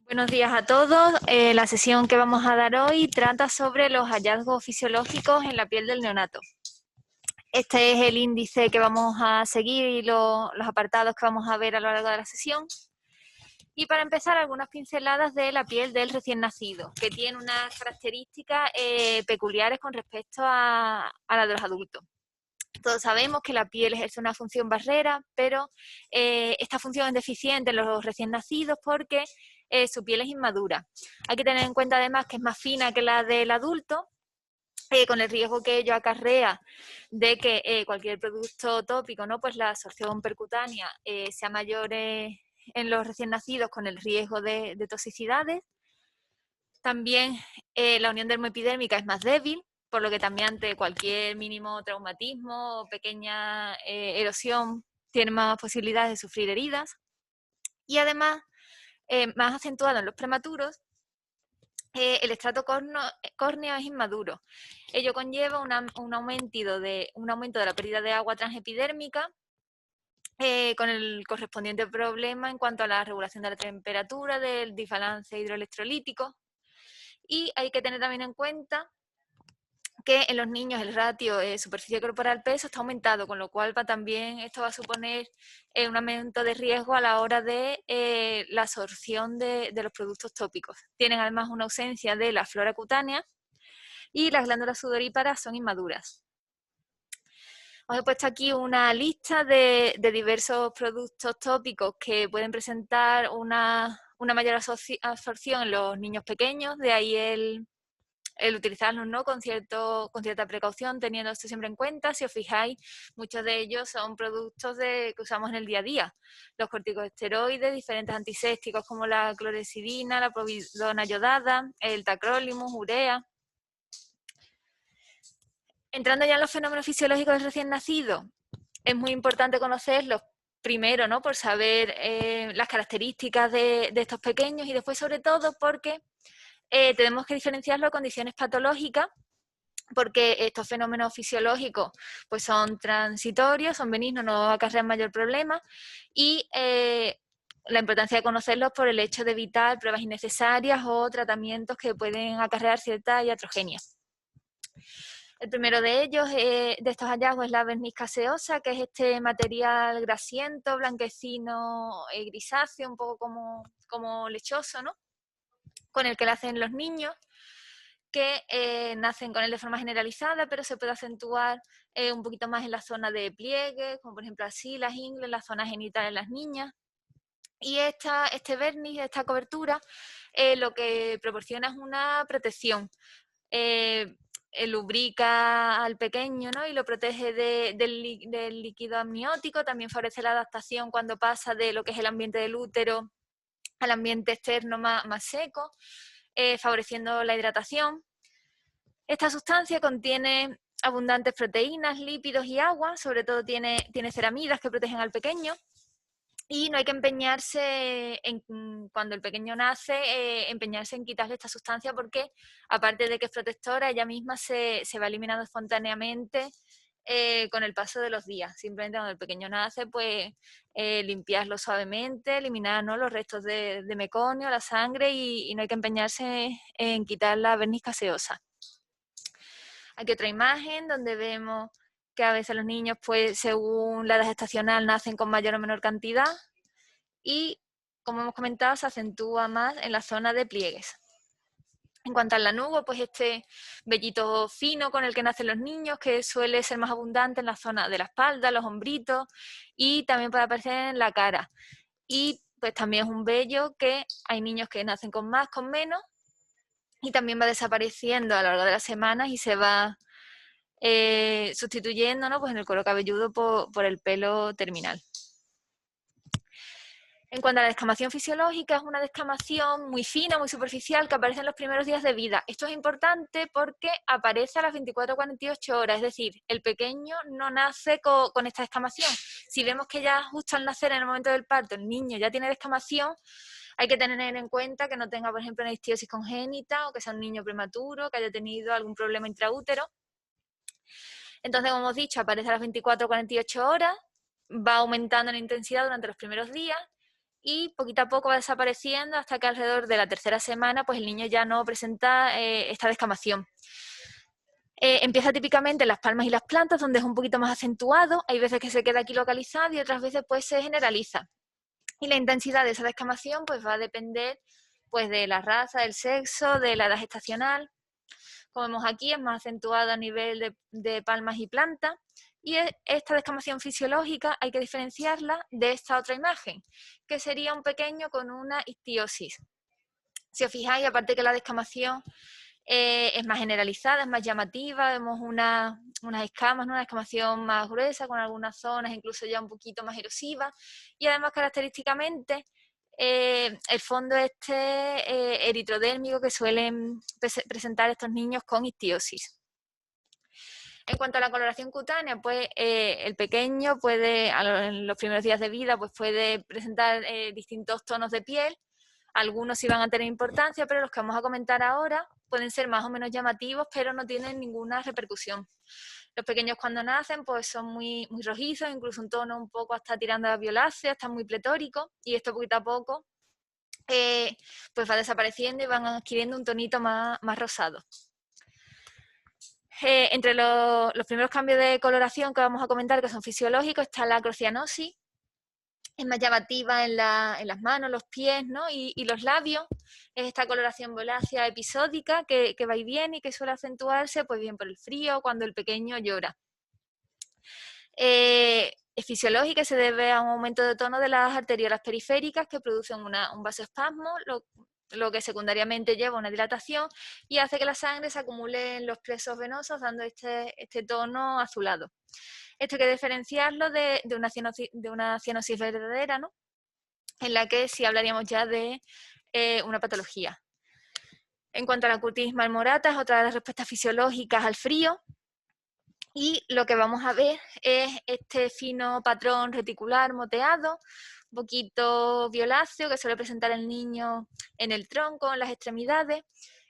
Buenos días a todos. La sesión que vamos a dar hoy trata sobre los hallazgos fisiológicos en la piel del neonato. Este es el índice que vamos a seguir y los apartados que vamos a ver a lo largo de la sesión. Y para empezar, algunas pinceladas de la piel del recién nacido, que tiene unas características peculiares con respecto a la de los adultos. Todos sabemos que la piel ejerce una función barrera, pero esta función es deficiente en los recién nacidos porque su piel es inmadura. Hay que tener en cuenta además que es más fina que la del adulto, con el riesgo que ello acarrea de que cualquier producto tópico, ¿no? Pues la absorción percutánea sea mayor en los recién nacidos, con el riesgo de toxicidades. También la unión dermoepidérmica es más débil, por lo que también ante cualquier mínimo traumatismo o pequeña erosión tiene más posibilidades de sufrir heridas. Y además, más acentuado en los prematuros, el estrato córneo es inmaduro. Ello conlleva un aumento de la pérdida de agua transepidérmica, con el correspondiente problema en cuanto a la regulación de la temperatura, del desbalance hidroelectrolítico. Y hay que tener también en cuenta que en los niños el ratio superficie corporal-peso está aumentado, con lo cual también esto va a suponer un aumento de riesgo a la hora de la absorción de los productos tópicos. Tienen además una ausencia de la flora cutánea y las glándulas sudoríparas son inmaduras. Os he puesto aquí una lista de diversos productos tópicos que pueden presentar una mayor absorción en los niños pequeños, de ahí el utilizarlos, ¿no? con cierta precaución, teniendo esto siempre en cuenta. Si os fijáis, muchos de ellos son productos que usamos en el día a día. Los corticosteroides, diferentes antisépticos como la clorexidina, la providona yodada, el tacrolimus, urea. Entrando ya en los fenómenos fisiológicos del recién nacido, es muy importante conocerlos primero, ¿no? Por saber las características de estos pequeños, y después sobre todo porque tenemos que diferenciarlo de condiciones patológicas, porque estos fenómenos fisiológicos pues son transitorios, son benignos, no acarrean mayor problema, y la importancia de conocerlos por el hecho de evitar pruebas innecesarias o tratamientos que pueden acarrear cierta iatrogenia. El primero de ellos, de estos hallazgos, es la verniz caseosa, que es este material grasiento, blanquecino, grisáceo, un poco como lechoso, ¿no? Con el que le hacen los niños, que nacen con él de forma generalizada, pero se puede acentuar un poquito más en la zona de pliegue, como por ejemplo así, las ingles, la zona genital en las niñas. Y este verniz, esta cobertura, lo que proporciona es una protección. Lubrica al pequeño, ¿no? Y lo protege del líquido amniótico, también favorece la adaptación cuando pasa de lo que es el ambiente del útero al ambiente externo más seco, favoreciendo la hidratación. Esta sustancia contiene abundantes proteínas, lípidos y agua, sobre todo tiene ceramidas que protegen al pequeño. Y no hay que empeñarse, cuando el pequeño nace, empeñarse en quitarle esta sustancia, porque aparte de que es protectora, ella misma se va eliminando espontáneamente con el paso de los días. Simplemente cuando el pequeño nace, pues limpiarlo suavemente, eliminar, ¿no? los restos de meconio, la sangre, y no hay que empeñarse en quitar la verniz caseosa. Aquí otra imagen donde vemos que a veces los niños, pues según la edad gestacional, nacen con mayor o menor cantidad, y como hemos comentado, se acentúa más en la zona de pliegues. En cuanto al lanugo, pues este vellito fino con el que nacen los niños, que suele ser más abundante en la zona de la espalda, los hombritos, y también puede aparecer en la cara. Y pues también es un vello que hay niños que nacen con más, con menos, y también va desapareciendo a lo largo de las semanas y se va sustituyendo, ¿no? pues en el cuero cabelludo por el pelo terminal. En cuanto a la descamación fisiológica, es una descamación muy fina, muy superficial, que aparece en los primeros días de vida. Esto es importante porque aparece a las 24 o 48 horas, es decir, el pequeño no nace con esta descamación. Si vemos que ya justo al nacer, en el momento del parto, el niño ya tiene descamación, hay que tener en cuenta que no tenga, por ejemplo, una histiosis congénita, o que sea un niño prematuro, que haya tenido algún problema intraútero. Entonces, como hemos dicho, aparece a las 24 o 48 horas, va aumentando en intensidad durante los primeros días, y poquito a poco va desapareciendo hasta que alrededor de la tercera semana pues el niño ya no presenta esta descamación. Empieza típicamente en las palmas y las plantas, donde es un poquito más acentuado. Hay veces que se queda aquí localizado y otras veces pues se generaliza. Y la intensidad de esa descamación pues va a depender pues de la raza, del sexo, de la edad gestacional. Como vemos aquí, es más acentuado a nivel de palmas y plantas. Y esta descamación fisiológica hay que diferenciarla de esta otra imagen, que sería un pequeño con una ictiosis. Si os fijáis, aparte que la descamación es más generalizada, es más llamativa, vemos unas escamas, ¿no? Una descamación más gruesa, con algunas zonas incluso ya un poquito más erosivas, y además característicamente el fondo eritrodérmico que suelen presentar estos niños con ictiosis. En cuanto a la coloración cutánea, pues el pequeño puede, en los primeros días de vida, pues puede presentar distintos tonos de piel. Algunos sí van a tener importancia, pero los que vamos a comentar ahora pueden ser más o menos llamativos, pero no tienen ninguna repercusión. Los pequeños cuando nacen pues son muy rojizos, incluso un tono un poco hasta tirando a violáceo, están muy pletóricos, y esto poquito a poco pues va desapareciendo y van adquiriendo un tonito más rosado. Entre los primeros cambios de coloración que vamos a comentar, que son fisiológicos, está la acrocianosis. Es más llamativa en las manos, los pies, ¿no? y los labios. Es esta coloración violácea episódica que va y viene y que suele acentuarse pues bien por el frío, cuando el pequeño llora. Es fisiológica y se debe a un aumento de tono de las arteriolas periféricas que producen un vasoespasmo, lo que secundariamente lleva a una dilatación y hace que la sangre se acumule en los plexos venosos, dando este tono azulado. Esto hay que diferenciarlo de una cianosis verdadera, ¿no? En la que sí hablaríamos ya de una patología. En cuanto a la cutis marmorata, es otra de las respuestas fisiológicas al frío. Y lo que vamos a ver es este fino patrón reticular moteado, un poquito violáceo, que suele presentar el niño en el tronco, en las extremidades.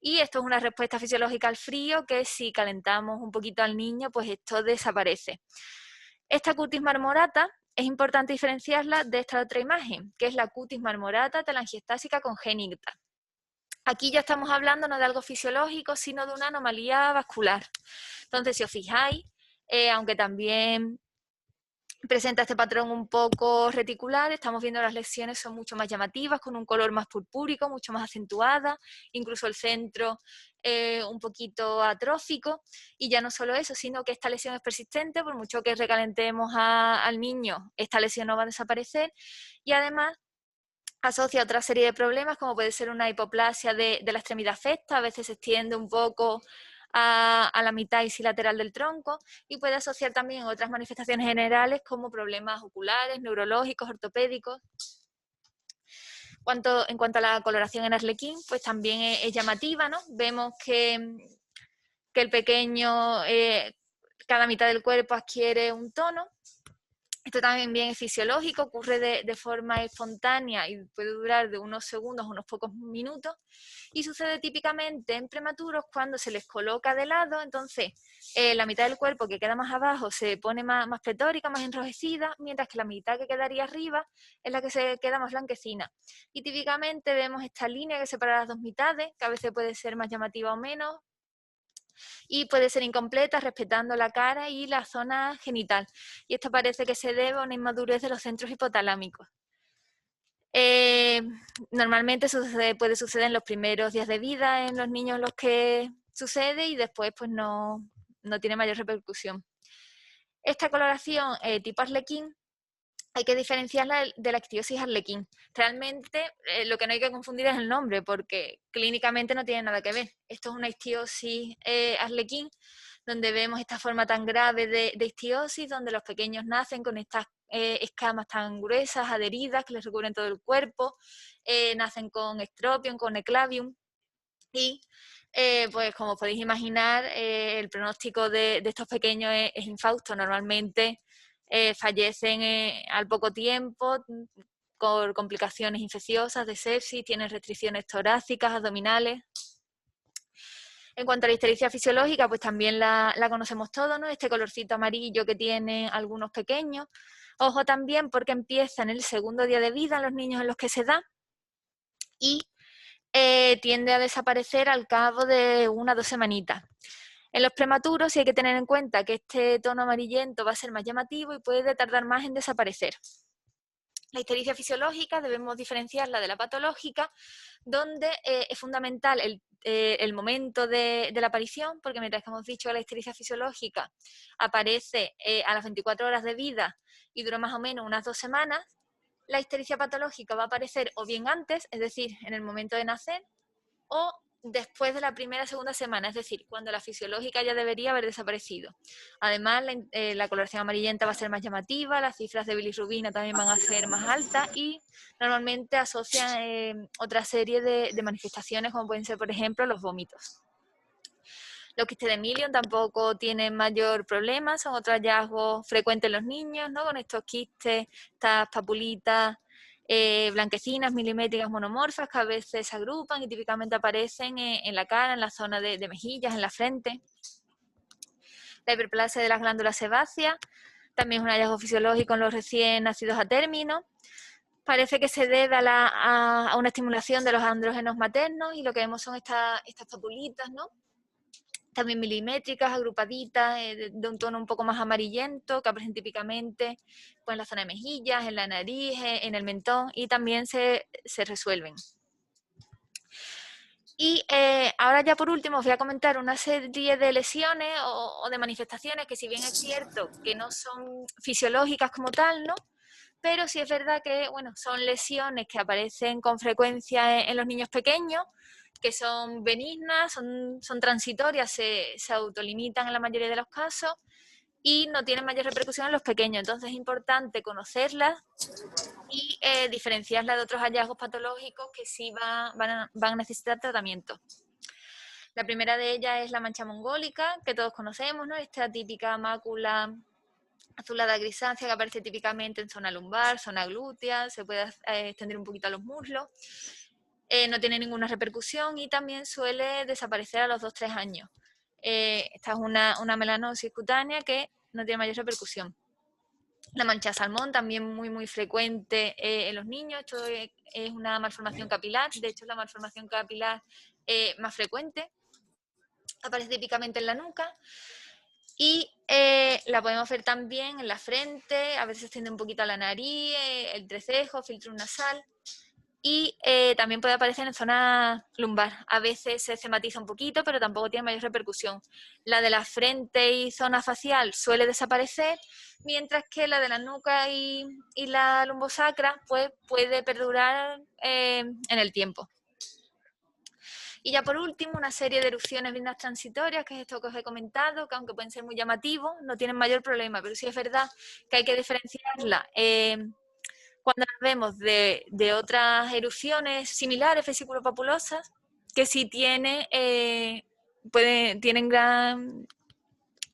Y esto es una respuesta fisiológica al frío, que si calentamos un poquito al niño, pues esto desaparece. Esta cutis marmorata es importante diferenciarla de esta otra imagen, que es la cutis marmorata telangiectásica congénita. Aquí ya estamos hablando no de algo fisiológico, sino de una anomalía vascular. Entonces, si os fijáis, aunque también presenta este patrón un poco reticular, estamos viendo las lesiones son mucho más llamativas, con un color más purpúrico, mucho más acentuada, incluso el centro un poquito atrófico, y ya no solo eso, sino que esta lesión es persistente, por mucho que recalentemos al niño, esta lesión no va a desaparecer, y además asocia a otra serie de problemas, como puede ser una hipoplasia de la extremidad afecta, a veces se extiende un poco a la mitad isilateral del tronco, y puede asociar también otras manifestaciones generales como problemas oculares, neurológicos, ortopédicos. En cuanto a la coloración en arlequín, pues también es llamativa, ¿no? Vemos que el pequeño, cada mitad del cuerpo adquiere un tono. Esto también bien es fisiológico, ocurre de forma espontánea y puede durar de unos segundos a unos pocos minutos, y sucede típicamente en prematuros cuando se les coloca de lado. Entonces la mitad del cuerpo que queda más abajo se pone más pletórica, más enrojecida, mientras que la mitad que quedaría arriba es la que se queda más blanquecina. Y típicamente vemos esta línea que separa las dos mitades, que a veces puede ser más llamativa o menos, y puede ser incompleta, respetando la cara y la zona genital. Y esto parece que se debe a una inmadurez de los centros hipotalámicos. Normalmente puede suceder en los primeros días de vida en los niños los que sucede, y después pues no tiene mayor repercusión. Esta coloración tipo arlequín hay que diferenciarla de la ictiosis arlequín. Realmente lo que no hay que confundir es el nombre, porque clínicamente no tiene nada que ver. Esto es una ictiosis arlequín, donde vemos esta forma tan grave de ictiosis, donde los pequeños nacen con estas escamas tan gruesas, adheridas, que les recubren todo el cuerpo, nacen con estropión, con eclavium, y pues como podéis imaginar, el pronóstico de estos pequeños es infausto. Normalmente fallecen al poco tiempo con complicaciones infecciosas de sepsis, tienen restricciones torácicas, abdominales. En cuanto a la ictericia fisiológica, pues también la conocemos todos, ¿no? Este colorcito amarillo que tienen algunos pequeños. Ojo también porque empieza en el segundo día de vida en los niños en los que se da y tiende a desaparecer al cabo de 1 o 2 semanitas. En los prematuros sí hay que tener en cuenta que este tono amarillento va a ser más llamativo y puede tardar más en desaparecer. La ictericia fisiológica debemos diferenciarla de la patológica, donde es fundamental el momento de la aparición, porque mientras que hemos dicho que la ictericia fisiológica aparece a las 24 horas de vida y dura más o menos unas 2 semanas, la ictericia patológica va a aparecer o bien antes, es decir, en el momento de nacer, o después de la primera o segunda semana, es decir, cuando la fisiológica ya debería haber desaparecido. Además, la coloración amarillenta va a ser más llamativa, las cifras de bilirrubina también van a ser más altas y normalmente asocian otra serie de manifestaciones, como pueden ser, por ejemplo, los vómitos. Los quistes de Milion tampoco tienen mayor problema, son otro hallazgo frecuente en los niños, ¿no? Con estos quistes, estas papulitas blanquecinas, milimétricas, monomorfas, que a veces se agrupan y típicamente aparecen en la cara, en la zona de mejillas, en la frente. La hiperplasia de las glándulas sebáceas también es un hallazgo fisiológico en los recién nacidos a término. Parece que se debe a una estimulación de los andrógenos maternos y lo que vemos son estas papulitas, ¿no? También milimétricas, agrupaditas, de un tono un poco más amarillento, que aparecen típicamente pues, en la zona de mejillas, en la nariz, en el mentón, y también se resuelven. Y ahora ya por último os voy a comentar una serie de lesiones o de manifestaciones que si bien es cierto que no son fisiológicas como tal, ¿no? Pero sí es verdad que bueno, son lesiones que aparecen con frecuencia en los niños pequeños, que son benignas, son transitorias, se autolimitan en la mayoría de los casos y no tienen mayor repercusión en los pequeños. Entonces es importante conocerlas y diferenciarlas de otros hallazgos patológicos que sí van a necesitar tratamiento. La primera de ellas es la mancha mongólica, que todos conocemos, ¿no? Esta típica mácula azulada grisácea que aparece típicamente en zona lumbar, zona glútea, se puede extender un poquito a los muslos. No tiene ninguna repercusión y también suele desaparecer a los 2-3 años. Esta es una melanosis cutánea que no tiene mayor repercusión. La mancha salmón, también muy frecuente en los niños. Esto es una malformación capilar, de hecho es la malformación capilar más frecuente. Aparece típicamente en la nuca y la podemos ver también en la frente, a veces se extiende un poquito a la nariz, el entrecejo, filtro nasal. Y también puede aparecer en zona lumbar. A veces se esquematiza un poquito, pero tampoco tiene mayor repercusión. La de la frente y zona facial suele desaparecer, mientras que la de la nuca y la lumbosacra pues, puede perdurar en el tiempo. Y ya por último, una serie de erupciones benignas transitorias, que es esto que os he comentado, que aunque pueden ser muy llamativos, no tienen mayor problema, pero sí es verdad que hay que diferenciarla cuando las vemos de otras erupciones similares, vesículopapulosas, que sí tienen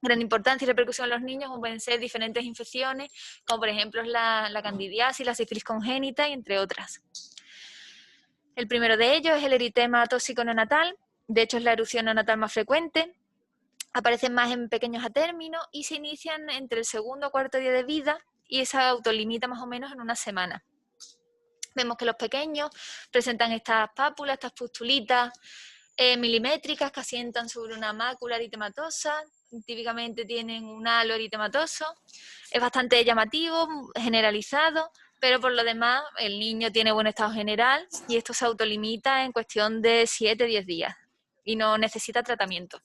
gran importancia y repercusión en los niños, como pueden ser diferentes infecciones, como por ejemplo la candidiasis, la sífilis congénita y entre otras. El primero de ellos es el eritema tóxico neonatal, de hecho es la erupción neonatal más frecuente, aparecen más en pequeños a término y se inician entre el segundo o cuarto día de vida y se autolimita más o menos en una semana. Vemos que los pequeños presentan estas pápulas, estas pustulitas milimétricas que asientan sobre una mácula eritematosa, típicamente tienen un halo eritematoso, es bastante llamativo, generalizado, pero por lo demás el niño tiene buen estado general y esto se autolimita en cuestión de 7-10 días y no necesita tratamiento.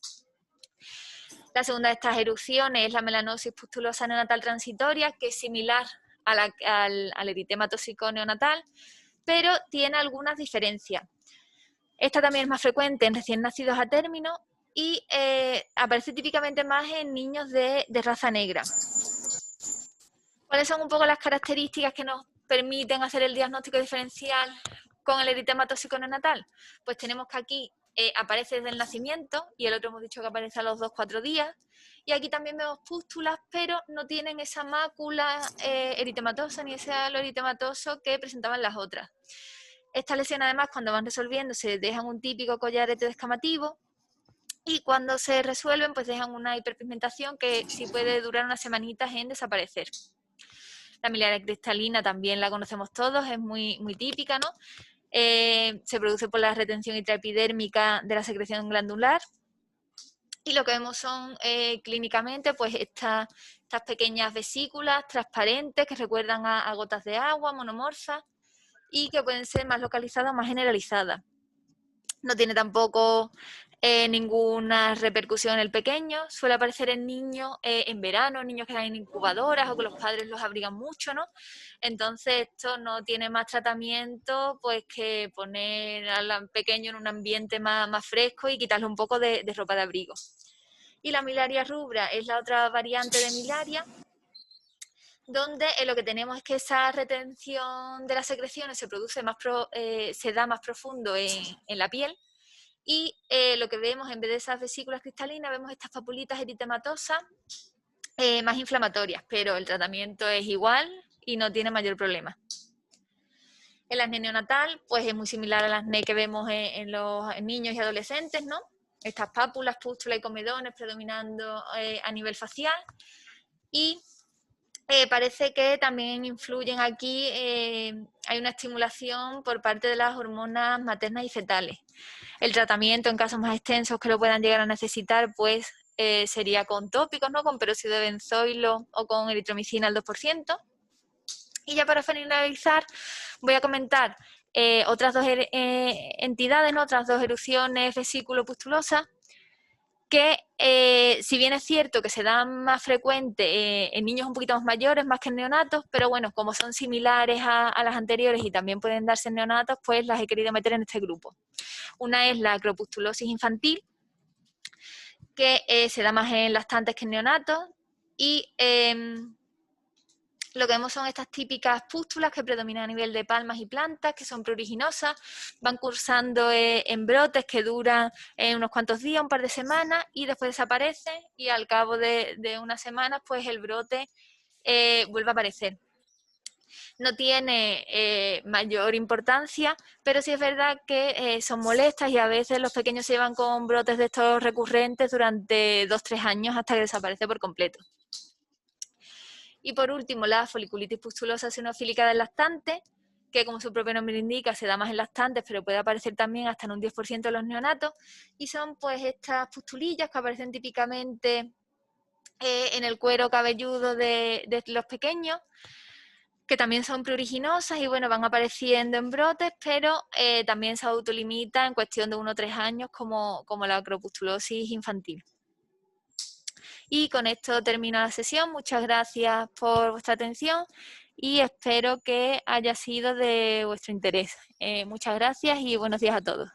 La segunda de estas erupciones es la melanosis pustulosa neonatal transitoria, que es similar al eritema tóxico neonatal, pero tiene algunas diferencias. Esta también es más frecuente en recién nacidos a término y aparece típicamente más en niños de raza negra. ¿Cuáles son un poco las características que nos permiten hacer el diagnóstico diferencial con el eritema tóxico neonatal? Pues tenemos que aquí aparece desde el nacimiento y el otro hemos dicho que aparece a los 2-4 días. Y aquí también vemos pústulas, pero no tienen esa mácula eritematosa ni ese halo eritematoso que presentaban las otras. Estas lesiones además cuando van resolviendo se dejan un típico collarete descamativo y cuando se resuelven pues dejan una hiperpigmentación que sí puede durar unas semanitas en desaparecer. La miliaria cristalina también la conocemos todos, es muy, muy típica, ¿no? Se produce por la retención intraepidérmica de la secreción glandular. Y lo que vemos son clínicamente pues estas pequeñas vesículas transparentes que recuerdan a gotas de agua, monomorfas, y que pueden ser más localizadas o más generalizadas. No tiene tampoco ninguna repercusión en el pequeño, suele aparecer en niños en verano, niños que están en incubadoras o que los padres los abrigan mucho, ¿no? Entonces esto no tiene más tratamiento pues que poner al pequeño en un ambiente más fresco y quitarle un poco de ropa de abrigo. Y la miliaria rubra es la otra variante de miliaria, donde lo que tenemos es que esa retención de las secreciones se produce se da más profundo en la piel, y lo que vemos, en vez de esas vesículas cristalinas, vemos estas papulitas eritematosas más inflamatorias, pero el tratamiento es igual y no tiene mayor problema. El acné neonatal pues es muy similar al acné que vemos en los niños y adolescentes, ¿no? Estas pápulas, pústulas y comedones predominando a nivel facial, y parece que también influyen aquí, hay una estimulación por parte de las hormonas maternas y fetales. El tratamiento en casos más extensos que lo puedan llegar a necesitar pues sería con tópicos, ¿no? Con peróxido de benzoilo o con eritromicina al 2%. Y ya para finalizar voy a comentar otras dos entidades, ¿no? Otras dos erupciones vesículo-pustulosas, que si bien es cierto que se dan más frecuente en niños un poquito más mayores, más que en neonatos, pero bueno, como son similares a las anteriores y también pueden darse en neonatos, pues las he querido meter en este grupo. Una es la acropustulosis infantil, que se da más en lactantes que en neonatos, y lo que vemos son estas típicas pústulas que predominan a nivel de palmas y plantas, que son pruriginosas, van cursando en brotes que duran unos cuantos días, un par de semanas, y después desaparecen, y al cabo de unas semanas pues el brote vuelve a aparecer. No tiene mayor importancia, pero sí es verdad que son molestas y a veces los pequeños se llevan con brotes de estos recurrentes durante 2-3 años hasta que desaparece por completo. Y por último, la foliculitis pustulosa eosinofílica del lactante, que como su propio nombre indica se da más en lactantes, pero puede aparecer también hasta en un 10% de los neonatos, y son pues estas pustulillas que aparecen típicamente en el cuero cabelludo de los pequeños, que también son pruriginosas y bueno, van apareciendo en brotes, pero también se autolimita en cuestión de 1 o 3 años como la acropustulosis infantil. Y con esto termino la sesión. Muchas gracias por vuestra atención y espero que haya sido de vuestro interés. Muchas gracias y buenos días a todos.